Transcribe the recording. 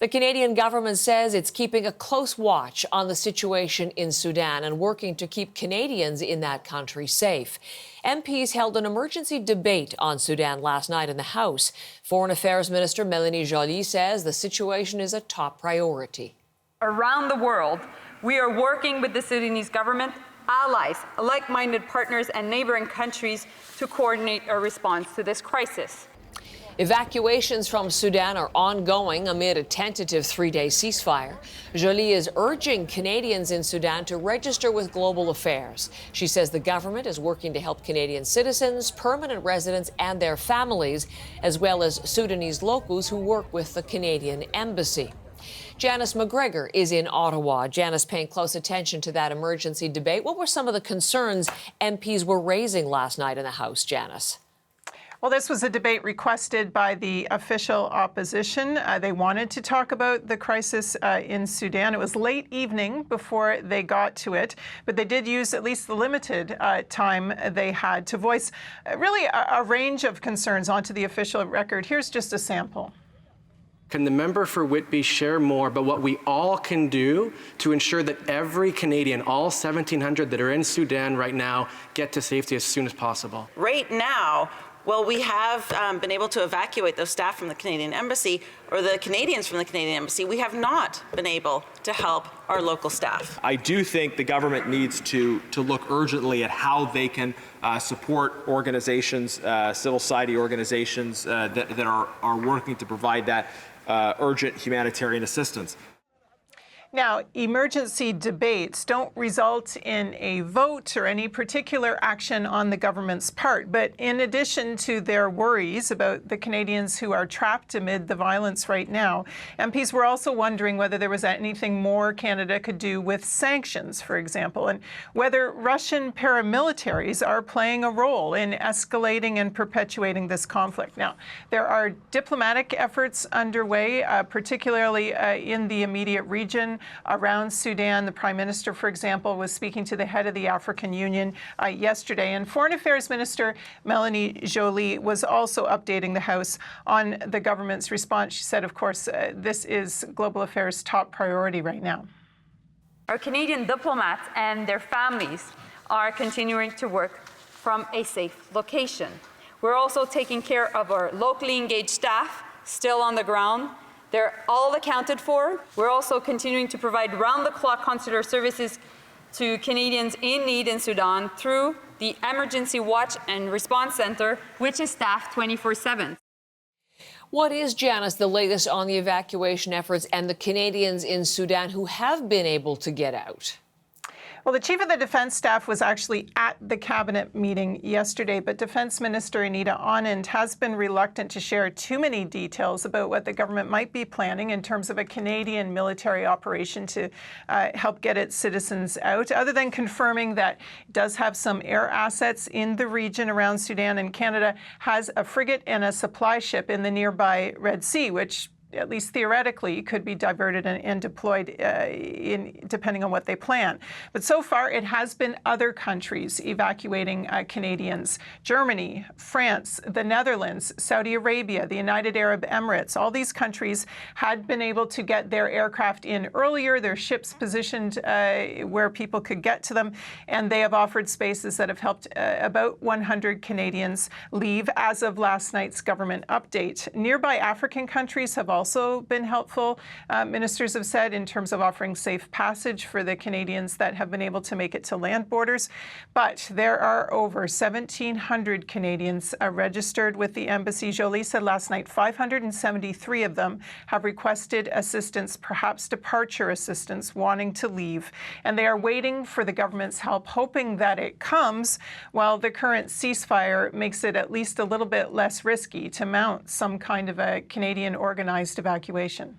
The Canadian government says it's keeping a close watch on the situation in Sudan and working to keep Canadians in that country safe. MPs held an emergency debate on Sudan last night in the House. Foreign Affairs Minister Mélanie Joly says the situation is a top priority. Around the world, we are working with the Sudanese government, allies, like-minded partners and neighboring countries to coordinate a response to this crisis. Evacuations from Sudan are ongoing amid a tentative 3-day ceasefire. Joly is urging Canadians in Sudan to register with Global Affairs. She says the government is working to help Canadian citizens, permanent residents and their families, as well as Sudanese locals who work with the Canadian Embassy. Janice McGregor is in Ottawa. Janice, paying close attention to that emergency debate. What were some of the concerns MPs were raising last night in the House, Janice? Well, this was a debate requested by the official opposition. They wanted to talk about the crisis in Sudan. It was late evening before they got to it, but they did use at least the limited time they had to voice really a range of concerns onto the official record. Here's just a sample. Can the member for Whitby share more about what we all can do to ensure that every Canadian, all 1,700 that are in Sudan right now, get to safety as soon as possible? Right now, well, we have been able to evacuate those staff from the Canadian Embassy, or the Canadians from the Canadian Embassy. We have not been able to help our local staff. I do think the government needs to look urgently at how they can support organizations, civil society organizations that are working to provide that urgent humanitarian assistance. Now, emergency debates don't result in a vote or any particular action on the government's part. But in addition to their worries about the Canadians who are trapped amid the violence right now, MPs were also wondering whether there was anything more Canada could do with sanctions, for example, and whether Russian paramilitaries are playing a role in escalating and perpetuating this conflict. Now, there are diplomatic efforts underway, particularly in the immediate region around Sudan. The Prime Minister, for example, was speaking to the head of the African Union yesterday. And Foreign Affairs Minister Mélanie Joly was also updating the House on the government's response. She said, of course, this is Global Affairs' top priority right now. Our Canadian diplomats and their families are continuing to work from a safe location. We're also taking care of our locally engaged staff still on the ground. They're all accounted for. We're also continuing to provide round-the-clock consular services to Canadians in need in Sudan through the Emergency Watch and Response Centre, which is staffed 24/7. What is, Janice, the latest on the evacuation efforts and the Canadians in Sudan who have been able to get out? Well, the Chief of the Defence Staff was actually at the Cabinet meeting yesterday, but Defence Minister Anita Anand has been reluctant to share too many details about what the government might be planning in terms of a Canadian military operation to help get its citizens out, other than confirming that it does have some air assets in the region around Sudan, and Canada has a frigate and a supply ship in the nearby Red Sea, which at least theoretically, could be diverted and deployed depending on what they plan. But so far, it has been other countries evacuating Canadians. Germany, France, the Netherlands, Saudi Arabia, the United Arab Emirates. All these countries had been able to get their aircraft in earlier, their ships positioned where people could get to them, and they have offered spaces that have helped about 100 Canadians leave as of last night's government update. Nearby African countries have also been helpful, ministers have said, in terms of offering safe passage for the Canadians that have been able to make it to land borders. But there are over 1,700 Canadians registered with the embassy. Joly said last night 573 of them have requested assistance, perhaps departure assistance, wanting to leave. And they are waiting for the government's help, hoping that it comes, while the current ceasefire makes it at least a little bit less risky to mount some kind of a Canadian organized evacuation.